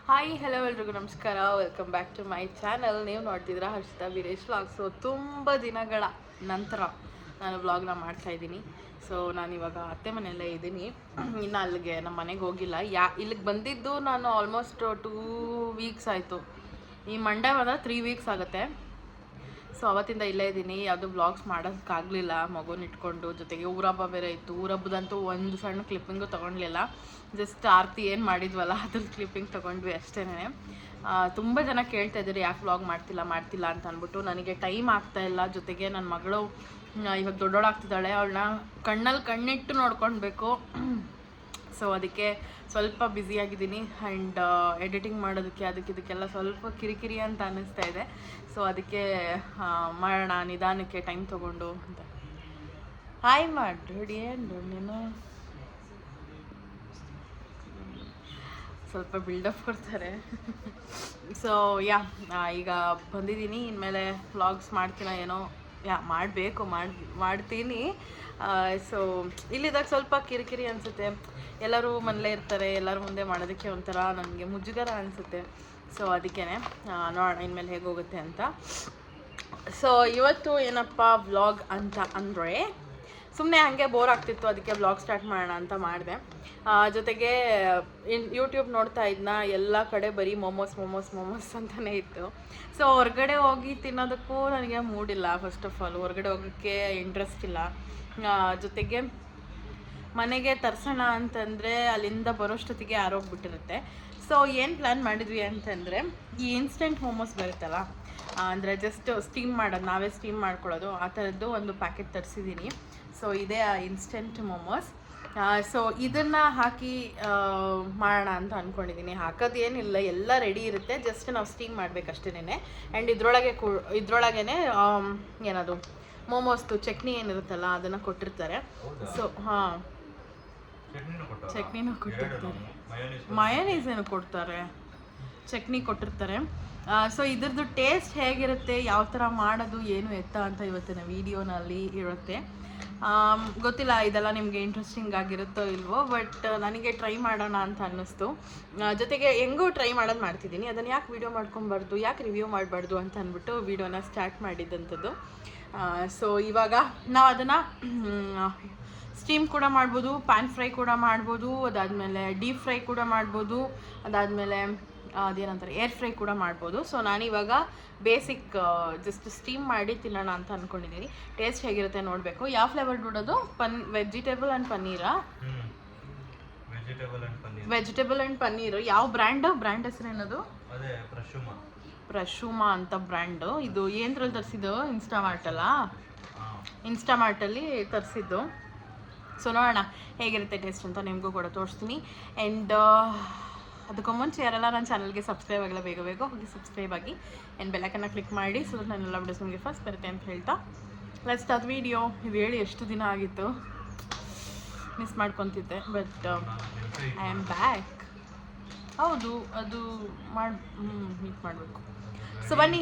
Hi hello ಎಲ್ರಿಗೂ ನಮಸ್ಕಾರ, welcome back to my channel. ನೀವು ನೋಡ್ತಿದ್ದೀರಾ ಹರ್ಷಿತಾ ವೀರೇಶ್ ವ್ಲಾಗ್ಸು. ತುಂಬ ದಿನಗಳ ನಂತರ ನಾನು ವ್ಲಾಗ್ನ ಮಾಡ್ತಾಯಿದ್ದೀನಿ. ಸೊ ನಾನಿವಾಗ ಅತ್ತೆ ಮನೆಯಲ್ಲೇ ಇದ್ದೀನಿ. ಇನ್ನು ಅಲ್ಲಿಗೆ ನಮ್ಮ ಮನೆಗೆ ಹೋಗಿಲ್ಲ. ಇಲ್ಲಿಗೆ ಬಂದಿದ್ದು ನಾನು ಆಲ್ಮೋಸ್ಟ್ 2 ವೀಕ್ಸ್ ಆಯಿತು. ಈ ಮಂಡೇ ಬಂದರೆ 3 ವೀಕ್ಸ್ ಆಗುತ್ತೆ. ಸೊ ಅವತ್ತಿಂದ ಇಲ್ಲೇ ಇದ್ದೀನಿ. ಯಾವುದು ವ್ಲಾಗ್ಸ್ ಮಾಡೋದಕ್ಕಾಗಲಿಲ್ಲ ಮಗುನ ಇಟ್ಕೊಂಡು. ಜೊತೆಗೆ ಊರಹಬ್ಬ ಬೇರೆ ಇತ್ತು. ಊರಹಬ್ಬದಂತೂ ಒಂದು ಸಣ್ಣ ಕ್ಲಿಪ್ಪಿಂಗು ತೊಗೊಳ್ಲಿಲ್ಲ. ಜಸ್ಟ್ ಆರತಿ ಏನು ಮಾಡಿದ್ವಲ್ಲ ಅದ್ರ ಕ್ಲಿಪ್ಪಿಂಗ್ ತೊಗೊಂಡ್ವಿ ಅಷ್ಟೇ. ತುಂಬ ಜನ ಕೇಳ್ತಾ ಇದ್ದೀರಿ ಯಾಕೆ ವ್ಲಾಗ್ ಮಾಡ್ತಿಲ್ಲ ಅಂತ ಅಂದ್ಬಿಟ್ಟು. ನನಗೆ ಟೈಮ್ ಆಗ್ತಾಯಿಲ್ಲ. ಜೊತೆಗೆ ನನ್ನ ಮಗಳು ಇವಾಗ ದೊಡ್ಡೋಳಾಗ್ತಿದ್ದಾಳೆ. ಅವಳನ್ನ ಕಣ್ಣಲ್ಲಿ ಕಣ್ಣಿಟ್ಟು ನೋಡ್ಕೊಳ್ಬೇಕು. ಸೊ ಅದಕ್ಕೆ ಸ್ವಲ್ಪ ಬ್ಯುಸಿಯಾಗಿದ್ದೀನಿ. ಆ್ಯಂಡ್ ಎಡಿಟಿಂಗ್ ಮಾಡೋದಕ್ಕೆ ಇದಕ್ಕೆಲ್ಲ ಸ್ವಲ್ಪ ಕಿರಿಕಿರಿ ಅಂತ ಅನ್ನಿಸ್ತಾ ಇದೆ. ಸೊ ಅದಕ್ಕೆ ಮಾಡೋಣ ನಿಧಾನಕ್ಕೆ ಟೈಮ್ ತೊಗೊಂಡು ಅಂತ. ಹಾಯ್ ಮಾಡಿ ಏನು ನೀನು ಸ್ವಲ್ಪ ಬಿಲ್ಡಪ್ ಕೊಡ್ತಾರೆ. ಸೊ ಈಗ ಬಂದಿದ್ದೀನಿ. ಇನ್ಮೇಲೆ ವ್ಲಾಗ್ಸ್ ಮಾಡ್ತೀನ ಏನೋ ಮಾಡಬೇಕು ಮಾಡ್ತೀನಿ. ಸೊ ಇಲ್ಲಿದ್ದಾಗ ಸ್ವಲ್ಪ ಕಿರಿಕಿರಿ ಅನಿಸುತ್ತೆ. ಎಲ್ಲರೂ ಮನೇಲೇ ಇರ್ತಾರೆ. ಎಲ್ಲರ ಮುಂದೆ ಮಾಡೋದಕ್ಕೆ ಒಂಥರ ನನಗೆ ಮುಜುಗರ ಅನಿಸುತ್ತೆ. ಸೊ ಅದಕ್ಕೇ ನೋಡೋಣ ಇನ್ಮೇಲೆ ಹೇಗೆ ಹೋಗುತ್ತೆ ಅಂತ. ಸೊ ಇವತ್ತು ಏನಪ್ಪ ವ್ಲಾಗ್ ಅಂತ ಅಂದರೆ, ಸುಮ್ಮನೆ ಹಾಗೆ ಬೋರ್ ಆಗ್ತಿತ್ತು, ಅದಕ್ಕೆ ವ್ಲಾಗ್ ಸ್ಟಾರ್ಟ್ ಮಾಡೋಣ ಅಂತ ಮಾಡಿದೆ. ಜೊತೆಗೆ ಯೂಟ್ಯೂಬ್ ನೋಡ್ತಾ ಇದ್ನ, ಎಲ್ಲ ಕಡೆ ಬರೀ ಮೊಮೋಸ್ ಅಂತಲೇ ಇತ್ತು. ಸೊ ಹೊರಗಡೆ ಹೋಗಿ ತಿನ್ನೋದಕ್ಕೂ ನನಗೆ ಮೂಡಿಲ್ಲ. ಫಸ್ಟ್ ಆಫ್ ಆಲ್ ಹೊರಗಡೆ ಹೋಗೋಕ್ಕೆ ಇಂಟ್ರೆಸ್ಟ್ ಇಲ್ಲ. ಜೊತೆಗೆ ಮನೆಗೆ ತರಿಸೋಣ ಅಂತಂದರೆ ಅಲ್ಲಿಂದ ಬರೋಷ್ಟೊತ್ತಿಗೆ ಆರೋಗ್ಬಿಟ್ಟಿರುತ್ತೆ. ಸೊ ಏನು ಪ್ಲ್ಯಾನ್ ಮಾಡಿದ್ವಿ ಅಂತಂದರೆ, ಈ ಇನ್ಸ್ಟೆಂಟ್ ಮೊಮೋಸ್ ಬರುತ್ತಲ್ಲ, ಅಂದರೆ ಜಸ್ಟ್ ಸ್ಟೀಮ್ ಮಾಡೋದು, ನಾವೇ ಸ್ಟೀಮ್ ಮಾಡ್ಕೊಳ್ಳೋದು, ಆ ಥರದ್ದು ಒಂದು ಪ್ಯಾಕೆಟ್ ತರಿಸಿದ್ದೀನಿ. ಸೊ ಇದೇ ಆ ಇನ್ಸ್ಟೆಂಟ್ ಮೊಮೋಸ್. ಸೊ ಇದನ್ನು ಹಾಕಿ ಮಾಡೋಣ ಅಂತ ಅಂದ್ಕೊಂಡಿದ್ದೀನಿ. ಹಾಕೋದು ಏನಿಲ್ಲ, ಎಲ್ಲ ರೆಡಿ ಇರುತ್ತೆ, ಜಸ್ಟ್ ನಾವು ಸ್ಟೀಮ್ ಮಾಡಬೇಕಷ್ಟೇನೆ. ಆ್ಯಂಡ್ ಇದ್ರೊಳಗೇ ಏನದು ಮೊಮೋಸ್ದು ಚಟ್ನಿ ಏನಿರುತ್ತಲ್ಲ ಅದನ್ನು ಕೊಟ್ಟಿರ್ತಾರೆ. ಸೊ ಚಟ್ನಿನೂ ಕೊಟ್ಟಿರ್ತಾರೆ, ಮಯೋನೀಸೇನು ಕೊಡ್ತಾರೆ, ಚಟ್ನಿ ಕೊಟ್ಟಿರ್ತಾರೆ. ಸೊ ಇದ್ರದ್ದು ಟೇಸ್ಟ್ ಹೇಗಿರುತ್ತೆ, ಯಾವ ಥರ ಮಾಡೋದು ಏನು ಎತ್ತ ಅಂತ ಇವತ್ತಿನ ವೀಡಿಯೋನಲ್ಲಿ ಇರುತ್ತೆ. ಗೊತ್ತಿಲ್ಲ ಇದೆಲ್ಲ ನಿಮಗೆ ಇಂಟ್ರೆಸ್ಟಿಂಗ್ ಆಗಿರುತ್ತೋ ಇಲ್ವೋ, ಬಟ್ ನನಗೆ ಟ್ರೈ ಮಾಡೋಣ ಅಂತ ಅನ್ನಿಸ್ತು. ಜೊತೆಗೆ ಹೆಂಗೂ ಟ್ರೈ ಮಾಡೋದು ಮಾಡ್ತಿದ್ದೀನಿ. ಅದನ್ನು ಯಾಕೆ ವೀಡಿಯೋ ಮಾಡ್ಕೊಬಾರ್ದು, ಯಾಕೆ ರಿವ್ಯೂ ಮಾಡಬಾರ್ದು ಅಂತ ಅಂದ್ಬಿಟ್ಟು ವೀಡಿಯೋನ ಸ್ಟಾರ್ಟ್ ಮಾಡಿದ್ದಂಥದ್ದು. ಸೊ ಇವಾಗ ನಾವು ಅದನ್ನು ಸ್ಟೀಮ್ ಕೂಡ ಮಾಡ್ಬೋದು, ಪ್ಯಾನ್ ಫ್ರೈ ಕೂಡ ಮಾಡ್ಬೋದು, ಅದಾದಮೇಲೆ ಡೀಪ್ ಫ್ರೈ ಕೂಡ ಮಾಡ್ಬೋದು, ಅದಾದಮೇಲೆ ಅದೇನಂತಾರೆ ಏರ್ ಫ್ರೈ ಕೂಡ ಮಾಡ್ಬೋದು. ಸೊ ನಾನಿವಾಗ ಬೇಸಿಕ್ ಜಸ್ಟ್ ಸ್ಟೀಮ್ ಮಾಡಿ ತಿನ್ನೋಣ ಅಂತ ಅಂದ್ಕೊಂಡಿದ್ದೀನಿ. ಟೇಸ್ಟ್ ಹೇಗಿರುತ್ತೆ ನೋಡಬೇಕು. ಯಾವ ಫ್ಲೇವರ್ ನೋಡೋದು? ವೆಜಿಟೇಬಲ್ ಆ್ಯಂಡ್ ಪನ್ನೀರಾ? Vegetable and paneer. ಯಾವ ಬ್ರ್ಯಾಂಡ್ ಹೆಸರೇನದು? ಪ್ರಶುಮಾ ಅಂತ ಬ್ರ್ಯಾಂಡು. ಇದು ಏನರಲ್ಲಿ ತರಿಸಿದ್ದು? ಇನ್ಸ್ಟಾಮಾರ್ಟಲ್ಲಿ ತರಿಸಿದ್ದು. ಸೊ ನೋಡೋಣ ಹೇಗಿರುತ್ತೆ ಟೇಸ್ಟ್ ಅಂತ ನಿಮಗೂ ಕೂಡ ತೋರಿಸ್ತೀನಿ. ಆ್ಯಂಡ್ ಅದಕ್ಕೂ ಮುಂಚೆ ಯಾರೆಲ್ಲ ನನ್ನ ಚಾನಲ್ಗೆ ಸಬ್ಸ್ಕ್ರೈಬ್ ಆಗಿಲ್ಲ, ಬೇಗ ಹೋಗಿ ಸಬ್ಸ್ಕ್ರೈಬ್ ಆಗಿ ಆ್ಯಂಡ್ ಬೆಲ್ಲೈಕನ್ನ ಕ್ಲಿಕ್ ಮಾಡಿ. ಸೊ ನನ್ನೆಲ್ಲ ವಿಡಿಯೋಸ್ ನಿಮಗೆ ಫಸ್ಟ್ ಬರುತ್ತೆ ಅಂತ ಹೇಳ್ತಾ ಲೆಟ್ಸ್ ಸ್ಟಾರ್ಟ್ ವಿಡಿಯೋ. ಇದು ಹೇಳಿ ಎಷ್ಟು ದಿನ ಆಗಿತ್ತು, ಮಿಸ್ ಮಾಡ್ಕೊತಿದ್ದೆ, ಬಟ್ ಐ ಆಮ್ ಬ್ಯಾಕ್. ಹೌದು, ಅದು ಮೀಟ್ ಮಾಡಬೇಕು. ಸೊ ಬನ್ನಿ,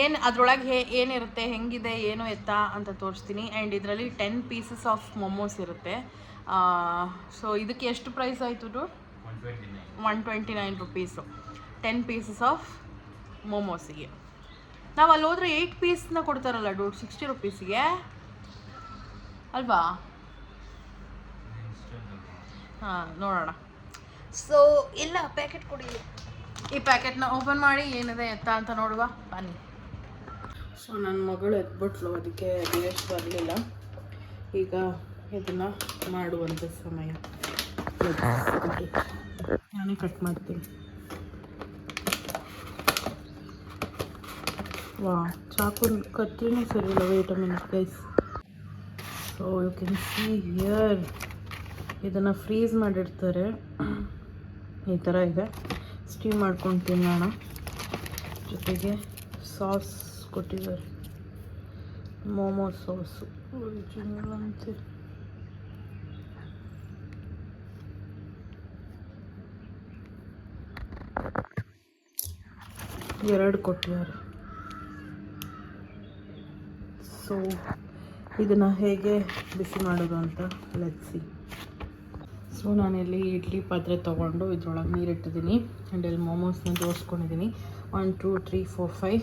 ಏನು ಅದರೊಳಗೆ ಏನಿರುತ್ತೆ, ಹೆಂಗಿದೆ, ಏನು ಎತ್ತ ಅಂತ ತೋರಿಸ್ತೀನಿ. ಆ್ಯಂಡ್ ಇದರಲ್ಲಿ 10 ಪೀಸಸ್ ಆಫ್ ಮೊಮೋಸ್ ಇರುತ್ತೆ. ಸೊ ಇದಕ್ಕೆ ಎಷ್ಟು ಪ್ರೈಸ್ ಆಯಿತು? 129 ರುಪೀಸು 10 ಪೀಸಸ್ ಆಫ್ ಮೊಮೋಸಿಗೆ. ನಾವು ಅಲ್ಲಿ ಹೋದರೆ 8 ಪೀಸ್ನ ಕೊಡ್ತಾರಲ್ಲ ಡೂಡ್, 60 ರುಪೀಸಿಗೆ ಅಲ್ವಾ? ನೋಡೋಣ. ಸೊ ಇಲ್ಲ, ಪ್ಯಾಕೆಟ್ ಕೊಡಿ. ಈ ಪ್ಯಾಕೆಟ್ನ ಓಪನ್ ಮಾಡಿ ಏನಿದೆ ಎತ್ತ ಅಂತ ನೋಡುವ ಬನ್ನಿ. ಸೊ ನನ್ನ ಮಗಳು ಎದ್ಬಿಟ್ಲು, ಅದಕ್ಕೆ ವೀರೇಶ್ ಬರಲಿಲ್ಲ. ಈಗ ಇದನ್ನು ಮಾಡುವಂಥ ಸಮಯ. ನಾನೇ ಕಟ್ ಮಾಡ್ತೀನಿ. ಚಾಕು ಕತ್ರಿನೂ ಸರಿ ಇಲ್ಲ. Wait a minute guys. So you can see here, ಇದನ್ನು ಫ್ರೀಸ್ ಮಾಡಿರ್ತಾರೆ. ಈ ಥರ ಇದೆ. ಸ್ಟೀಮ್ ಮಾಡ್ಕೊಂಡು ತಿನ್ನೋಣ. ಜೊತೆಗೆ ಸಾಸ್ ಕೊಟ್ಟಿದ್ದಾರೆ, ಮೋಮೋ ಸಾಸು ಒರಿಜಿನಲ್ ಅಂತೆ. ಎರಡು ಕೊಟ್ಟಿದ್ದಾರೆ. ಸೊ ಇದನ್ನು ಹೇಗೆ ಬಿಸಿ ಮಾಡೋದು ಅಂತ ಲೆಟ್ಸ್ ಸಿ. ಸೊ ನಾನಿಲ್ಲಿ ಇಡ್ಲಿ ಪಾತ್ರೆ ತೊಗೊಂಡು ಇದ್ರೊಳಗೆ ನೀರಿಟ್ಟಿದ್ದೀನಿ ಆ್ಯಂಡ್ ಇಲ್ಲಿ ಮೋಮೋಸ್ನ ಜೋಡಿಸ್ಕೊಂಡಿದ್ದೀನಿ 1 2 3 4 5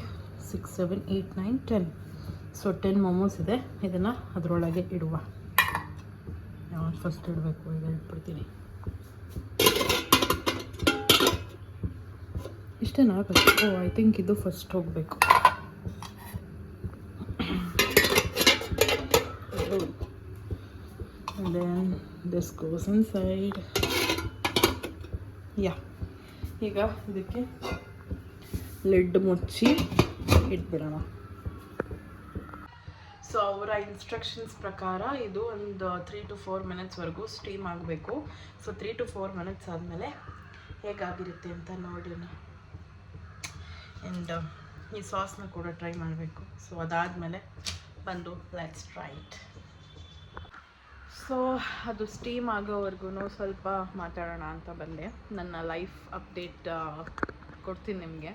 6 7 8 9 10. ಸೊ 10 ಮೋಮೋಸ್ ಇದೆ. ಇದನ್ನು ಅದರೊಳಗೆ ಇಡುವ. ಯಾವಾಗ ಫಸ್ಟ್ ಇಡಬೇಕು ಈಗ ಇಟ್ಬಿಡ್ತೀನಿ. ಇಷ್ಟೇನಾ? ಐ ಥಿಂಕ್ ಇದು ಫಸ್ಟ್ ಹೋಗಬೇಕು. And then this goes inside. ಯಾ, ಈಗ ಇದಕ್ಕೆ ಲಿಡ್ ಮುಚ್ಚಿ ಇಟ್ಬಿಡೋಣ. ಸೊ ಅವರ ಇನ್ಸ್ಟ್ರಕ್ಷನ್ಸ್ ಪ್ರಕಾರ ಇದು ಒಂದು 3 to 4 ಮಿನಿಟ್ಸ್ವರೆಗೂ ಸ್ಟೀಮ್ ಆಗಬೇಕು. ಸೊ 3 to 4 ಮಿನಿಟ್ಸ್ ಆದಮೇಲೆ ಹೇಗಾಗಿರುತ್ತೆ ಅಂತ ನೋಡೋಣ. ಆ್ಯಂಡ್ ಈ ಸಾಸ್ನ ಕೂಡ ಟ್ರೈ ಮಾಡಬೇಕು. ಸೊ ಅದಾದಮೇಲೆ ಬಂದು ಲೆಟ್ಸ್ ಟ್ರೈ ಇಟ್. ಸೊ ಅದು ಸ್ಟೀಮ್ ಆಗೋವರೆಗೂ ಸ್ವಲ್ಪ ಮಾತಾಡೋಣ ಅಂತ ಬಂದೆ. ನನ್ನ ಲೈಫ್ ಅಪ್ಡೇಟ್ ಕೊಡ್ತೀನಿ ನಿಮಗೆ.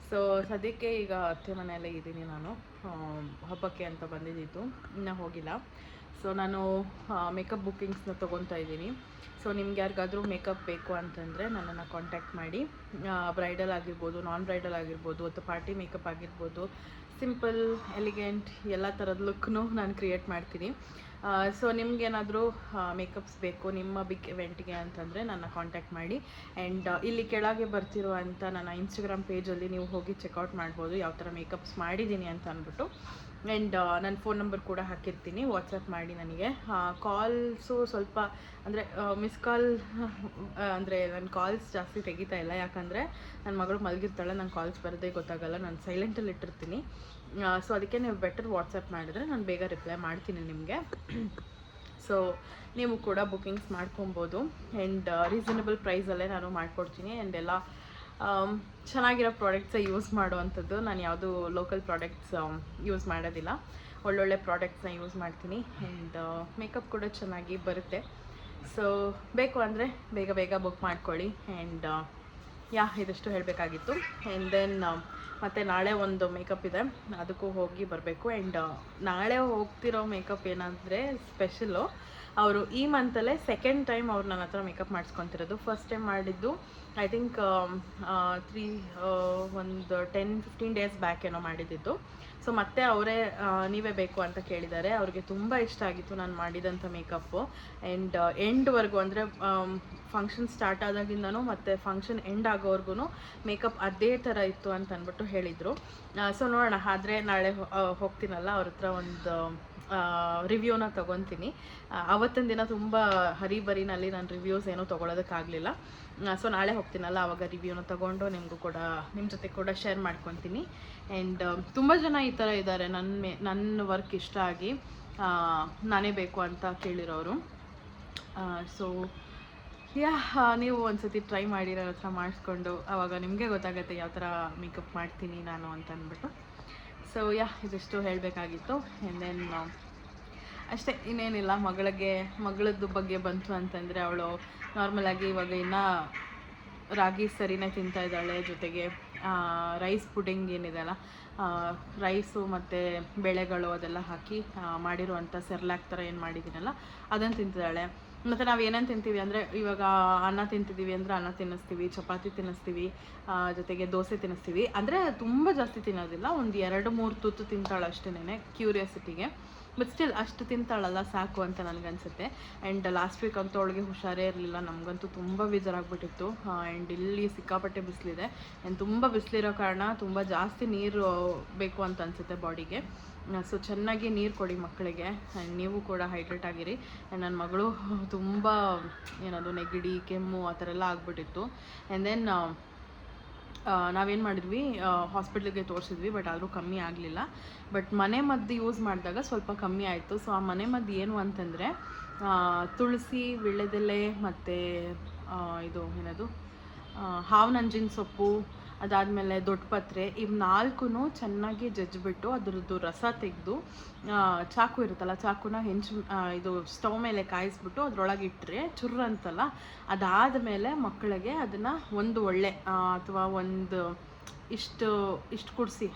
ಸೊ ಸದ್ಯಕ್ಕೆ ಈಗ ಅತ್ತೆ ಮನೆಯಲ್ಲೇ ಇದ್ದೀನಿ ನಾನು. ಹಬ್ಬಕ್ಕೆ ಅಂತ ಬಂದಿದ್ದಿತ್ತು, ಇನ್ನೂ ಹೋಗಿಲ್ಲ. ಸೊ ನಾನು ಮೇಕಪ್ ಬುಕ್ಕಿಂಗ್ಸ್ನ ತೊಗೊತಾ ಇದ್ದೀನಿ. ಸೊ ನಿಮ್ಗೆ ಯಾರಿಗಾದರೂ ಮೇಕಪ್ ಬೇಕು ಅಂತಂದರೆ ನನ್ನನ್ನು ಕಾಂಟ್ಯಾಕ್ಟ್ ಮಾಡಿ. ಬ್ರೈಡಲ್ ಆಗಿರ್ಬೋದು, ನಾನ್ ಬ್ರೈಡಲ್ ಆಗಿರ್ಬೋದು, ಅಥವಾ ಪಾರ್ಟಿ ಮೇಕಪ್ ಆಗಿರ್ಬೋದು, ಸಿಂಪಲ್, ಎಲಿಗೆಂಟ್ ಎಲ್ಲ ಥರದ ಲುಕ್ನು ನಾನು ಕ್ರಿಯೇಟ್ ಮಾಡ್ತೀನಿ. ಸೊ ನಿಮ್ಗೇನಾದರೂ ಮೇಕಪ್ಸ್ ಬೇಕು ನಿಮ್ಮ ಬಿಗ್ ಇವೆಂಟ್ಗೆ ಅಂತಂದರೆ ನನ್ನ ಕಾಂಟ್ಯಾಕ್ಟ್ ಮಾಡಿ. ಆ್ಯಂಡ್ ಇಲ್ಲಿ ಕೆಳಗೆ ಬರ್ತಿರುವಂಥ ನನ್ನ ಇನ್ಸ್ಟಾಗ್ರಾಮ್ ಪೇಜಲ್ಲಿ ನೀವು ಹೋಗಿ ಚೆಕ್ಔಟ್ ಮಾಡ್ಬೋದು ಯಾವ ಥರ ಮೇಕಪ್ಸ್ ಮಾಡಿದ್ದೀನಿ ಅಂತ ಅಂದ್ಬಿಟ್ಟು. ಆ್ಯಂಡ್ ನನ್ನ ಫೋನ್ ನಂಬರ್ ಕೂಡ ಹಾಕಿರ್ತೀನಿ, ವಾಟ್ಸಪ್ ಮಾಡಿ ನನಗೆ. ಕಾಲ್ಸು ಸ್ವಲ್ಪ ಅಂದರೆ ಮಿಸ್ ಕಾಲ್ ಅಂದರೆ ನನ್ನ ಕಾಲ್ಸ್ ಜಾಸ್ತಿ ತೆಗಿತಾ ಇಲ್ಲ, ಯಾಕಂದರೆ ನನ್ನ ಮಗಳು ಮಲಗಿರ್ತಾಳೆ, ನನ್ನ ಕಾಲ್ಸ್ ಬರೋದೇ ಗೊತ್ತಾಗಲ್ಲ, ನಾನು ಸೈಲೆಂಟಲ್ಲಿ ಇಟ್ಟಿರ್ತೀನಿ. ಸೊ ಅದಕ್ಕೆ ನೀವು ಬೆಟರ್ ವಾಟ್ಸಪ್ ಮಾಡಿದ್ರೆ ನಾನು ಬೇಗ ರಿಪ್ಲೈ ಮಾಡ್ತೀನಿ ನಿಮಗೆ. ಸೊ ನೀವು ಕೂಡ ಬುಕ್ಕಿಂಗ್ಸ್ ಮಾಡ್ಕೊಬೋದು. ಆ್ಯಂಡ್ ರೀಸನಬಲ್ ಪ್ರೈಸಲ್ಲೇ ನಾನು ಮಾಡಿಕೊಡ್ತೀನಿ. ಆ್ಯಂಡ್ ಎಲ್ಲ ಚೆನ್ನಾಗಿರೋ ಪ್ರಾಡಕ್ಟ್ಸೇ ಯೂಸ್ ಮಾಡುವಂಥದ್ದು. ನಾನು ಯಾವುದು ಲೋಕಲ್ ಪ್ರಾಡಕ್ಟ್ಸ್ ಯೂಸ್ ಮಾಡೋದಿಲ್ಲ, ಒಳ್ಳೊಳ್ಳೆ ಪ್ರಾಡಕ್ಟ್ಸ್ನ ಯೂಸ್ ಮಾಡ್ತೀನಿ. ಆ್ಯಂಡ್ ಮೇಕಪ್ ಕೂಡ ಚೆನ್ನಾಗಿ ಬರುತ್ತೆ. ಸೊ ಬೇಕು ಅಂದರೆ ಬೇಗ ಬೇಗ ಬುಕ್ ಮಾಡ್ಕೊಳ್ಳಿ. ಆ್ಯಂಡ್ ಇದಿಷ್ಟು ಹೇಳಬೇಕಾಗಿತ್ತು. ಆ್ಯಂಡ್ ದೆನ್ ಮತ್ತು ನಾಳೆ ಒಂದು ಮೇಕಪ್ ಇದೆ, ಅದಕ್ಕೂ ಹೋಗಿ ಬರಬೇಕು. ಆ್ಯಂಡ್ ನಾಳೆ ಹೋಗ್ತಿರೋ ಮೇಕಪ್ ಏನಂದರೆ ಸ್ಪೆಷಲು. ಅವರು ಈ ಮಂತಲ್ಲೇ ಸೆಕೆಂಡ್ ಟೈಮ್ ಅವ್ರು ನನ್ನ ಹತ್ರ ಮೇಕಪ್ ಮಾಡಿಸ್ಕೊತಿರೋದು. ಫಸ್ಟ್ ಟೈಮ್ ಮಾಡಿದ್ದು ಐ ಥಿಂಕ್ ಒಂದು 10-15 ಡೇಸ್ ಬ್ಯಾಕ್ ಏನೋ ಮಾಡಿದ್ದು. ಸೊ ಮತ್ತೆ ಅವರೇ ನೀವೇ ಬೇಕು ಅಂತ ಕೇಳಿದ್ದಾರೆ. ಅವ್ರಿಗೆ ತುಂಬ ಇಷ್ಟ ಆಗಿತ್ತು ನಾನು ಮಾಡಿದಂಥ ಮೇಕಪ್ಪು. ಆ್ಯಂಡ್ ಎಂಡ್ವರೆಗೂ ಅಂದರೆ ಫಂಕ್ಷನ್ ಸ್ಟಾರ್ಟ್ ಆದಾಗಿಂದನೂ ಮತ್ತು ಫಂಕ್ಷನ್ ಎಂಡ್ ಆಗೋವರೆಗೂ ಮೇಕಪ್ ಅದೇ ಥರ ಇತ್ತು ಅಂತ ಅಂದ್ಬಿಟ್ಟು ಹೇಳಿದರು. ಸೊ ನೋಡೋಣ, ಆದರೆ ನಾಳೆ ಹೋಗ್ತೀನಲ್ಲ ಅವ್ರ ಹತ್ರ ಒಂದು ರಿವ್ಯೂನ ತೊಗೊತೀನಿ. ಅವತ್ತಿನ ದಿನ ತುಂಬ ಹರಿಬರಿನಲ್ಲಿ ನಾನು ರಿವ್ಯೂಸ್ ಏನೂ ತೊಗೊಳೋದಕ್ಕಾಗಲಿಲ್ಲ. ಸೊ ನಾಳೆ ಹೋಗ್ತೀನಲ್ಲ ಆವಾಗ ರಿವ್ಯೂನ ತೊಗೊಂಡು ನಿಮಗೂ ಕೂಡ ನಿಮ್ಮ ಜೊತೆ ಕೂಡ ಶೇರ್ ಮಾಡ್ಕೊತೀನಿ. ಆ್ಯಂಡ್ ತುಂಬ ಜನ ಈ ಥರ ಇದ್ದಾರೆ, ನನ್ನ ವರ್ಕ್ ಇಷ್ಟ ಆಗಿ ನಾನೇ ಬೇಕು ಅಂತ ಕೇಳಿರೋರು. ಸೊ ನೀವು ಒಂದ್ಸತಿ ಟ್ರೈ ಮಾಡಿ ನನ್ನ ಹತ್ರ ಮಾಡಿಸ್ಕೊಂಡು, ಆವಾಗ ನಿಮಗೆ ಗೊತ್ತಾಗುತ್ತೆ ಯಾವ ಥರ ಮೇಕಪ್ ಮಾಡ್ತೀನಿ ನಾನು ಅಂತ ಅಂದ್ಬಿಟ್ಟು. ಸೊ ಇದಿಷ್ಟು ಹೇಳಬೇಕಾಗಿತ್ತು. ಆ್ಯಂಡ್ ದೆನ್ ಅಷ್ಟೇ, ಇನ್ನೇನಿಲ್ಲ. ಮಗಳದ್ದು ಬಗ್ಗೆ ಬಂತು ಅಂತಂದರೆ ಅವಳು ನಾರ್ಮಲಾಗಿ ಇವಾಗ ಇನ್ನೂ ರಾಗಿ ಸರಿನೇ ತಿಂತಾ ಇದ್ದಾಳೆ. ಜೊತೆಗೆ ರೈಸ್ ಪುಡಿಂಗ್ ಏನಿದೆಯಲ್ಲ, ರೈಸು ಮತ್ತು ಬೇಳೆಗಳು ಅದೆಲ್ಲ ಹಾಕಿ ಮಾಡಿರುವಂಥ ಸೆರ್ಲ್ಯಾಕ್ ಥರ ಏನು ಮಾಡಿದ್ದೀನಲ್ಲ ಅದನ್ನು ತಿಂತಿದ್ದಾಳೆ. ಮತ್ತು ನಾವು ಏನೇನು ತಿಂತೀವಿ ಅಂದರೆ, ಇವಾಗ ಅನ್ನ ತಿಂತಿದ್ದೀವಿ ಅಂದರೆ ಅನ್ನ ತಿನ್ನಿಸ್ತೀವಿ, ಚಪಾತಿ ತಿನ್ನಿಸ್ತೀವಿ, ಜೊತೆಗೆ ದೋಸೆ ತಿನ್ನಿಸ್ತೀವಿ. ಅಂದರೆ ತುಂಬ ಜಾಸ್ತಿ ತಿನ್ನೋದಿಲ್ಲ, ಒಂದು 2-3 ತುತ್ತು ತಿಂತಾಳೆ ಅಷ್ಟೇ ಕ್ಯೂರಿಯಾಸಿಟಿಗೆ. ಬಟ್ ಸ್ಟಿಲ್ ಅಷ್ಟು ತಿಂತಾಳಲ್ಲ ಸಾಕು ಅಂತ ನನಗನ್ಸುತ್ತೆ. ಆ್ಯಂಡ್ ಲಾಸ್ಟ್ ವೀಕ್ ಅಂತೂ ಅವಳಿಗೆ ಹುಷಾರೇ ಇರಲಿಲ್ಲ, ನಮಗಂತೂ ತುಂಬ ಬೇಜಾರಾಗ್ಬಿಟ್ಟಿತ್ತು. ಆ್ಯಂಡ್ ಇಲ್ಲಿ ಸಿಕ್ಕಾಪಟ್ಟೆ ಬಿಸಿಲಿದೆ. ಆ್ಯಂಡ್ ತುಂಬ ಬಿಸಿಲಿರೋ ಕಾರಣ ತುಂಬ ಜಾಸ್ತಿ ನೀರು ಬೇಕು ಅಂತ ಅನಿಸುತ್ತೆ ಬಾಡಿಗೆ. ಸೊ ಚೆನ್ನಾಗಿ ನೀರು ಕೊಡಿ ಮಕ್ಕಳಿಗೆ. ಆ್ಯಂಡ್ ನೀವು ಕೂಡ ಹೈಡ್ರೇಟ್ ಆಗಿರಿ. ಆ್ಯಂಡ್ ನನ್ನ ಮಗಳು ತುಂಬ ನೆಗಡಿ, ಕೆಮ್ಮು ಆ ಥರ ಎಲ್ಲ ಆಗ್ಬಿಟ್ಟಿತ್ತು. ಆ್ಯಂಡ್ ದೆನ್ ನಾವೇನು ಮಾಡಿದ್ವಿ, ಹಾಸ್ಪಿಟ್ಲಿಗೆ ತೋರಿಸಿದ್ವಿ, ಬಟ್ ಆದರೂ ಕಮ್ಮಿ ಆಗಲಿಲ್ಲ. ಬಟ್ ಮನೆ ಮದ್ದು ಯೂಸ್ ಮಾಡಿದಾಗ ಸ್ವಲ್ಪ ಕಮ್ಮಿ ಆಯಿತು. ಸೊ ಆ ಮನೆ ಮದ್ದು ಏನು ಅಂತಂದರೆ ತುಳಸಿ, ವೀಳ್ಯದೆಲೆ ಮತ್ತು ಇದು ಹಾವಿನಂಜಿನ ಸೊಪ್ಪು, ಅದಾದಮೇಲೆ ದೊಡ್ಡಪತ್ರೆ, ಇವು 4 ಚೆನ್ನಾಗಿ ಜಜ್ಜಿಬಿಟ್ಟು ಅದರದ್ದು ರಸ ತೆಗೆದು ಚಾಕು ಇರುತ್ತಲ್ಲ, ಚಾಕುನ ಇದು ಸ್ಟವ್ ಮೇಲೆ ಕಾಯಿಸ್ಬಿಟ್ಟು ಅದರೊಳಗೆ ಇಟ್ಟರೆ ಚುರ್ರ ಅಂತಲ್ಲ, ಅದಾದಮೇಲೆ ಮಕ್ಕಳಿಗೆ ಅದನ್ನು ಒಂದು ಒಳ್ಳೆ ಅಥವಾ ಇಷ್ಟು ಕುಡಿಸಿ,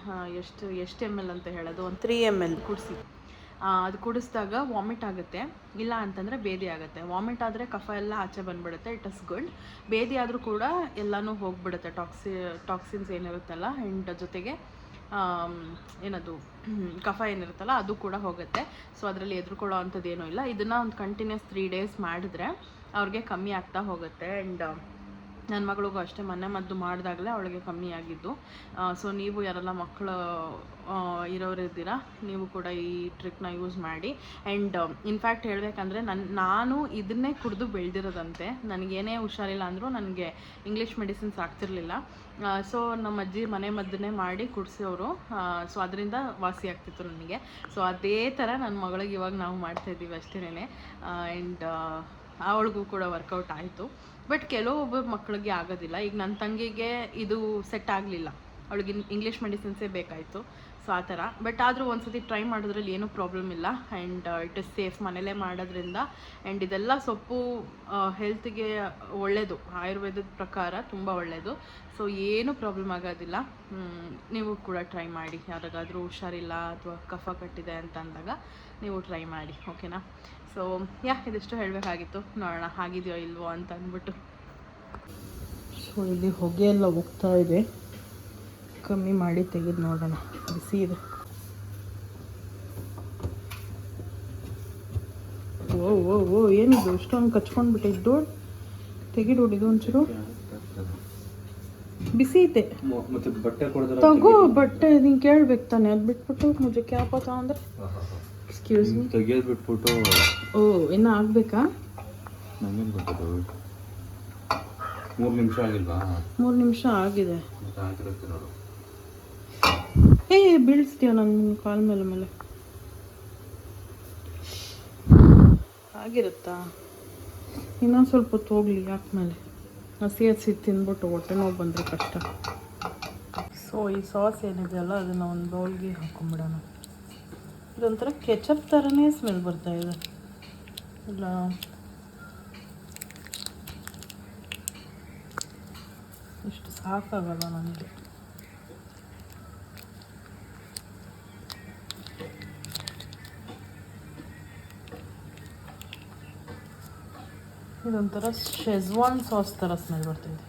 ಎಷ್ಟು ml ಅಂತ ಹೇಳೋದು, ಒಂದು 3 ml ಕುಡಿಸಿ. ಅದು ಕುಡಿಸಿದಾಗ ವಾಮಿಟ್ ಆಗುತ್ತೆ, ಇಲ್ಲ ಅಂತಂದರೆ ಬೇದಿ ಆಗುತ್ತೆ. ವಾಮಿಟ್ ಆದರೆ ಕಫ ಎಲ್ಲ ಆಚೆ ಬಂದುಬಿಡುತ್ತೆ, ಇಟ್ ಇಸ್ ಗುಡ್. ಬೇದಿ ಆದರೂ ಕೂಡ ಎಲ್ಲನೂ ಹೋಗಿಬಿಡುತ್ತೆ, ಟಾಕ್ಸಿನ್ಸ್ ಏನಿರುತ್ತಲ್ಲ, ಆ್ಯಂಡ್ ಜೊತೆಗೆ ಏನದು ಕಫ ಏನಿರುತ್ತಲ್ಲ ಅದು ಕೂಡ ಹೋಗುತ್ತೆ. ಸೊ ಅದರಲ್ಲಿ ಹೆದರ್ಕೊಳ್ಳೋ ಅಂಥದ್ದು ಏನೂ ಇಲ್ಲ. ಇದನ್ನು ಒಂದು ಕಂಟಿನ್ಯೂಸ್ 3 days ಮಾಡಿದ್ರೆ ಅವ್ರಿಗೆ ಕಮ್ಮಿ ಆಗ್ತಾ ಹೋಗುತ್ತೆ. ಆ್ಯಂಡ್ ನನ್ನ ಮಗಳಿಗೂ ಅಷ್ಟೇ ಮನೆ ಮದ್ದು ಮಾಡಿದಾಗಲೇ ಅವಳಿಗೆ ಕಮ್ಮಿ ಆಗಿದ್ದು. ಸೊ ನೀವು ಯಾರೆಲ್ಲ ಮಕ್ಕಳು ಇರೋರು ಇದ್ದೀರಾ, ನೀವು ಕೂಡ ಈ ಟ್ರಿಕ್ನ ಯೂಸ್ ಮಾಡಿ. ಆ್ಯಂಡ್ ಇನ್ಫ್ಯಾಕ್ಟ್ ಹೇಳಬೇಕಂದ್ರೆ ನಾನು ಇದನ್ನೇ ಕುಡಿದು ಬೆಳೆದಿರೋದಂತೆ. ನನಗೇನೇ ಹುಷಾರಿಲ್ಲ ಅಂದರೂ ನನಗೆ ಇಂಗ್ಲೀಷ್ ಮೆಡಿಸಿನ್ಸ್ ಆಗ್ತಿರ್ಲಿಲ್ಲ. ಸೊ ನಮ್ಮ ಅಜ್ಜಿ ಮನೆ ಮದ್ದನ್ನೇ ಮಾಡಿ ಕುಡಿಸೋರು. ಸೊ ಅದರಿಂದ ವಾಸಿ ಆಗ್ತಿತ್ತು ನನಗೆ. ಸೊ ಅದೇ ಥರ ನನ್ನ ಮಗಳಿಗೆ ಇವಾಗ ನಾವು ಮಾಡ್ತಾಯಿದ್ದೀವಿ ಅಷ್ಟೇ. ಆ್ಯಂಡ್ ಅವಳಿಗೂ ಕೂಡ ವರ್ಕೌಟ್ ಆಯಿತು. ಬಟ್ ಕೆಲವೊಬ್ಬ ಮಕ್ಕಳಿಗೆ ಆಗೋದಿಲ್ಲ. ಈಗ ನನ್ನ ತಂಗಿಗೆ ಇದು ಸೆಟ್ ಆಗಲಿಲ್ಲ, ಅವಳಿಗೆ ಇಂಗ್ಲೀಷ್ ಮೆಡಿಸಿನ್ಸೇ ಬೇಕಾಯಿತು. ಸೊ ಆ ಥರ. ಬಟ್ ಆದರೂ ಒಂದು ಸತಿ ಟ್ರೈ ಮಾಡೋದ್ರಲ್ಲಿ ಏನೂ ಪ್ರಾಬ್ಲಮ್ ಇಲ್ಲ. ಆ್ಯಂಡ್ ಇಟ್ ಇಸ್ ಸೇಫ್, ಮನೇಲೇ ಮಾಡೋದ್ರಿಂದ. ಆ್ಯಂಡ್ ಇದೆಲ್ಲ ಸೊಪ್ಪು ಹೆಲ್ತಿಗೆ ಒಳ್ಳೆಯದು, ಆಯುರ್ವೇದದ ಪ್ರಕಾರ ತುಂಬ ಒಳ್ಳೆಯದು. ಸೊ ಏನೂ ಪ್ರಾಬ್ಲಮ್ ಆಗೋದಿಲ್ಲ. ನೀವು ಕೂಡ ಟ್ರೈ ಮಾಡಿ. ಯಾರಿಗಾದರೂ ಹುಷಾರಿಲ್ಲ ಅಥವಾ ಕಫ ಕಟ್ಟಿದೆ ಅಂತ ಅಂದಾಗ ನೀವು ಟ್ರೈ ಮಾಡಿ, ಓಕೆನಾ? ಸೊ ಇದಿಷ್ಟು ಹೇಳಬೇಕಾಗಿತ್ತು. ನೋಡೋಣ ಆಗಿದೆಯೋ ಇಲ್ವೋ ಅಂತ ಅಂದ್ಬಿಟ್ಟು. ಸೊ ಇಲ್ಲಿ ಹೊಗೆ ಎಲ್ಲ ಹೋಗ್ತಾ ಇದೆ, ಕಮ್ಮಿ ಮಾಡಿ ತೆಗೆದು ನೋಡೋಣ. ಬಿಸಿ ಇದೆ. ಓ ಏನಿದು ಇಷ್ಟೊಂದು ಕಚ್ಕೊಂಡ್ಬಿಟ್ಟಿದ್ದು? ತೆಗಿಡು, ಇದು ಒಂಚೂರು ಬಿಸಿ ಐತೆ. ತಗೋ ಬಟ್ಟೆ, ನೀನು ಕೇಳ್ಬೇಕು ತಾನೆ. ಅದು ಬಿಟ್ಬಿಟ್ಟು ಮುಜೆ ಕ್ಯಾ ಪತಾ ಅಂದ್ರೆ ಎಕ್ಸ್ಕ್ಯೂಸ್ ಮೀ ತೆಗಿಯೋದು ಬಿಟ್ಬಿಟ್ಟು. ಓ ಇನ್ನೂ ಆಗಬೇಕಾ? ನನಗೇನು ಗೊತ್ತದು. 3 ನಿಮಿಷ ಆಗಿಲ್ವಾ? 3 ನಿಮಿಷ ಆಗಿದೆ. ಆಗಿರುತ್ತೆ ನೋಡು. ಬೀಳಿಸ್ತೀಯ ನನ್ನ ಕಾಲ್ ಮೇಲೆ ಆಗಿರುತ್ತಾ? ಇನ್ನೊಂದು ಸ್ವಲ್ಪ ಹೊತ್ತು ಹೋಗ್ಲಿ, ಯಾಕೆ ಮೇಲೆ ಹಸಿ ತಿಂದ್ಬಿಟ್ಟು ಹೊಟ್ಟೆ ನೋವು ಬಂದರೆ ಕಷ್ಟ. ಸೊ ಈ ಸಾಸ್ ಏನಿದೆಯಲ್ಲ ಅದನ್ನು ಒಂದು ಬೌಲ್ಗೆ ಹಾಕೊಂಡ್ಬಿಡೋಣ. ಇದೊಂಥರ ಕೆಚಪ್ ಥರನೇ ಸ್ಮೆಲ್ ಬರ್ತಾ ಇದೆ. ಇಲ್ಲ ಇಷ್ಟು ಸಾಕಾಗಲ್ಲ ನನಗೆ. ಇದೊಂಥರ ಶೆಜ್ವಾನ್ ಸಾಸ್ ಥರ ಸ್ಮೆಲ್ ಬರ್ತಾಯಿದೆ.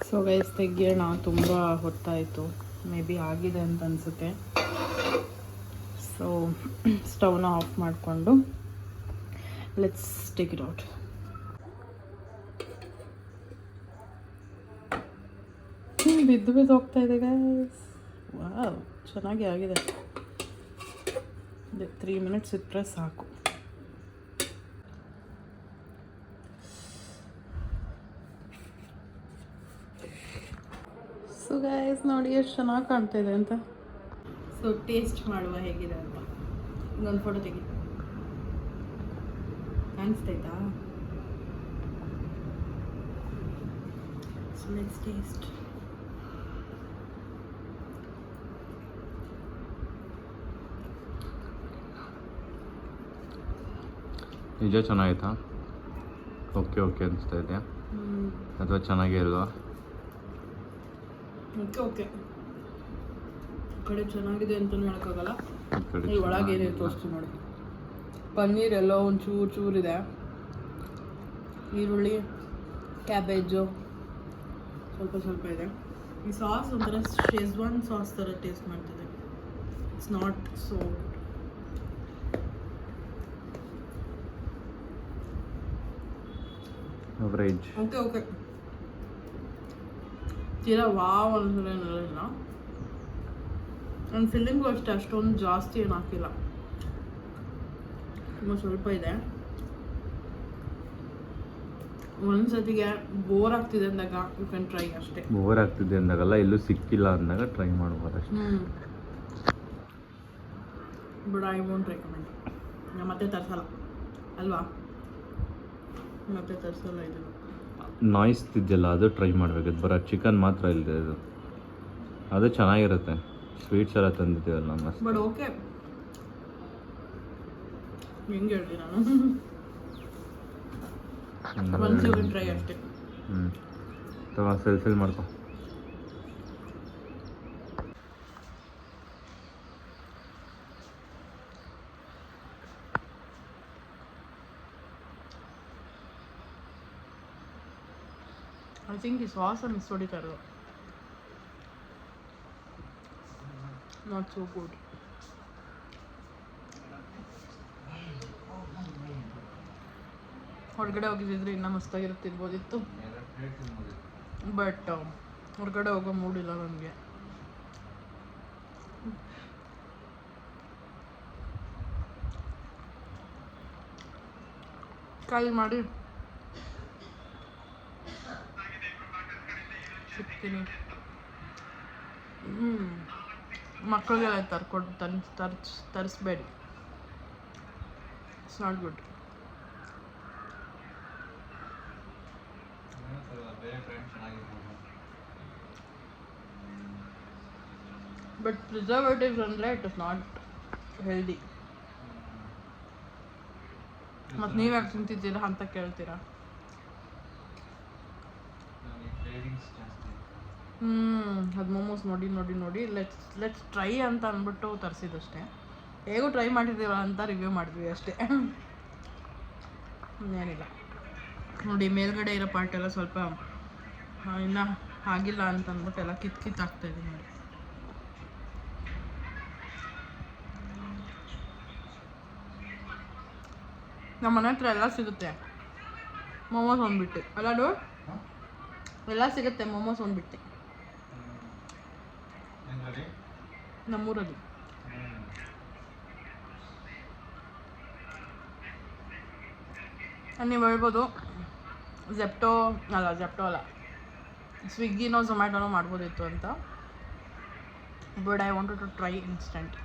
ಸೊ ಗೈಸ್ ತೆಗಿಯೋಣ, ತುಂಬ ಹೊತ್ತಾಯಿತು. ಮೇ ಬಿ ಆಗಿದೆ ಅಂತ ಅನಿಸುತ್ತೆ. ಸೊ ಸ್ಟವ್ನ ಆಫ್ ಮಾಡಿಕೊಂಡು ಲೆಟ್ಸ್ ಟೇಕ್ ಇಟ್ ಔಟ್. ಬಿದ್ದು ಹೋಗ್ತಾ ಇದೆ ಗೈಸ್. ವಾವ್, ಚೆನ್ನಾಗಿ ಆಗಿದೆ. 3 ಮಿನಿಟ್ಸ್ ಇಟ್ಟರೆ ಸಾಕು. ಸೊ ಗೈಸ್ ನೋಡಿ ಎಷ್ಟು ಚೆನ್ನಾಗಿ ಕಾಣ್ತಾ ಇದೆ ಅಂತ. ಸೊ ಟೇಸ್ಟ್ ಮಾಡುವ ಹೇಗಿದೆ ಅಂತ. ಇನ್ನೊಂದು ಫೋಟೋ ತೆಗಿ. ಕಾಣಿಸ್ತೈತಾ? So let's taste. ನಿಜ ಚೆನ್ನಾಗಿತ್ತಾ? ಓಕೆ ಅನಿಸ್ತಾ ಇದೆಯಾ ಅಥವಾ ಚೆನ್ನಾಗೇ ಇಲ್ವಾ? ಓಕೆ ಕಡೆ ಚೆನ್ನಾಗಿದೆ ಅಂತಲೂ ಹೇಳೋಕ್ಕಾಗಲ್ಲ. ಈ ಒಳಗೆ ಏನೇ ತೋರಿಸ್ತು ನೋಡಿ. ಪನ್ನೀರ್ ಎಲ್ಲೋ ಒಂದು ಚೂರಿದೆ, ಈರುಳ್ಳಿ, ಕ್ಯಾಬೇಜು ಸ್ವಲ್ಪ ಇದೆ. ಈ ಸಾಸ್ ಒಂಥರ ಶೆಜ್ವಾನ್ ಸಾಸ್ ಥರ ಟೇಸ್ಟ್ ಮಾಡ್ತಿದೆ. It's not so average. Okay ತೀರಾ ವಾವ್ ಅನ್ಸಲ್ಲ. ನನ್ನ ಫಿಲ್ಲಿಂಗು ಅಷ್ಟೇ ಅಷ್ಟೊಂದು ಜಾಸ್ತಿ ಏನು ಹಾಕಿಲ್ಲ, ತುಂಬ ಸ್ವಲ್ಪ ಇದೆ. ಒಂದ್ಸತಿಗೆ ಬೋರ್ ಆಗ್ತಿದೆ ಅಂದಾಗ ಯು ಕ್ಯಾನ್ ಟ್ರೈ ಅಷ್ಟೇ. ಬೋರ್ ಆಗ್ತಿದೆ ಅಂದಾಗಲ್ಲ, ಎಲ್ಲೂ ಸಿಕ್ಕಿಲ್ಲ ಅಂದಾಗ ಟ್ರೈ ಮಾಡ್ಬೋದು ಅಷ್ಟೇ. But I won't recommend. ನಾನು ಮತ್ತೆ ತರಿಸಲ್ಲ ಅಲ್ವಾ? ಮತ್ತೆ ತರಿಸಲ್ಲ. ಇದು ನಾಯ್ಸ್ ಇದೆಯಲ್ಲ, ಅದು ಟ್ರೈ ಮಾಡಬೇಕು. ಬರೋ ಚಿಕನ್ ಮಾತ್ರ ಇಲ್ಲದೆ ಅದು ಚೆನ್ನಾಗಿರುತ್ತೆ. ಸ್ವೀಟ್ಸ್ ಎಲ್ಲ ತಂದಿದ್ದೀವಲ್ಲ ಮಸ್ತ್. ಬಟ್ ಓಕೆ, ಹೆಂಗೆ ಹೇಳ್ತೀನಿ ನಾನು, ಒಂದ್ಸಲ ಟ್ರೈ ಅಷ್ಟೇ. ತಗೋ ಸೆಲ್ಫಿಲ್ ಮಾಡ್ಕೊ. ಥಿಂಕ್ ಈ ಸಾಸ ಮಿಸ್ ಹೊಡಿತಾರೆ. Not so good. ಹೊರಗಡೆ ಹೋಗಿದ್ದಿದ್ರೆ ಇನ್ನೂ ಮಸ್ತಾಗಿರುತ್ತಿರ್ಬೋದಿತ್ತು, ಬಟ್ ಹೊರಗಡೆ ಹೋಗೋ ಮೂಡಿಲ್ಲ ನನಗೆ. ಖಾಲಿ ಮಾಡಿ ಸಿಗ್ತೀನಿ. ಮಕ್ಕಳಿಗೆಲ್ಲ ತರಿಸ್ಬೇಡಿ, it's not good. But preservatives ಅಂದರೆ ಇಟ್ ಇಸ್ ನಾಟ್ ಹೆಲ್ದಿ. ಮತ್ತು ನೀವು ಯಾಕೆ ತಿಂತಿದ್ದೀರಾ ಅಂತ ಕೇಳ್ತೀರಾ? ಅದು ಮೋಮೋಸ್ ನೋಡಿ ನೋಡಿ ನೋಡಿ ಲೆಟ್ಸ್ ಟ್ರೈ ಅಂತ ಅಂದ್ಬಿಟ್ಟು ತರಿಸಿದಷ್ಟೇ. ಹೇಗೂ ಟ್ರೈ ಮಾಡಿದ್ದೀರ ಅಂತ ರಿವ್ಯೂ ಮಾಡಿದ್ವಿ ಅಷ್ಟೇ, ಏನಿಲ್ಲ. ನೋಡಿ ಮೇಲ್ಗಡೆ ಇರೋ ಪಾರ್ಟ್ ಎಲ್ಲ ಸ್ವಲ್ಪ ಇನ್ನೂ ಆಗಿಲ್ಲ ಅಂತ ಅಂದ್ಬಿಟ್ಟು ಎಲ್ಲ ಕಿತ್ತಾಗ್ತಾಯಿದೆ ನೋಡಿ. ನಮ್ಮ ಮನೆ ಹತ್ರ ಎಲ್ಲ ಸಿಗುತ್ತೆ, ಮೋಮೋಸ್ ಒಂದ್ಬಿಟ್ಟು ಅಲ್ಲ ಡೋರ್ ಎಲ್ಲ ಸಿಗುತ್ತೆ, ಮೋಮೋಸ್ ಒಂದ್ಬಿಟ್ಟು ನಮ್ಮೂರಲ್ಲಿ. ನೀವು ಹೇಳ್ಬೋದು ಜೆಪ್ಟೋ ಅಲ್ಲ ಸ್ವಿಗ್ಗಿನೋ ಝೊಮ್ಯಾಟೋನೋ ಮಾಡ್ಬೋದಿತ್ತು ಅಂತ, but I wanted to try instant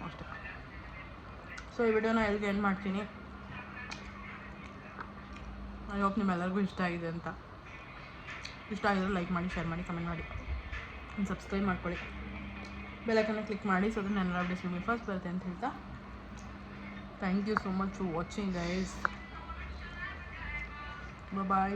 ಅಷ್ಟೇ. ಸೊ ಈ ವಿಡಿಯೋನ ಎಲ್ಲಿಗೆ ಎಂಡ್ ಮಾಡ್ತೀನಿ. ಐ ಹೋಪ್ ನಿಮ್ಮೆಲ್ಲರಿಗೂ ಇಷ್ಟ ಆಗಿದೆ ಅಂತ. ಇಷ್ಟ ಆಗಿದ್ರೆ ಲೈಕ್ ಮಾಡಿ, ಶೇರ್ ಮಾಡಿ, ಕಮೆಂಟ್ ಮಾಡಿ, ಸಬ್ಸ್ಕ್ರೈಬ್ ಮಾಡ್ಕೊಳ್ಳಿ, ಬೆಲ್ಲೈಕನ್ನ ಕ್ಲಿಕ್ ಮಾಡಿ, ಸೊ ನನ್ನ ಅಪ್ಡೇಟ್ಸ್ ನಿಮಗೆ ಫಸ್ಟ್ ಬರುತ್ತೆ ಅಂತ ಹೇಳ್ತಾ, thank you so much for watching guys. Bye.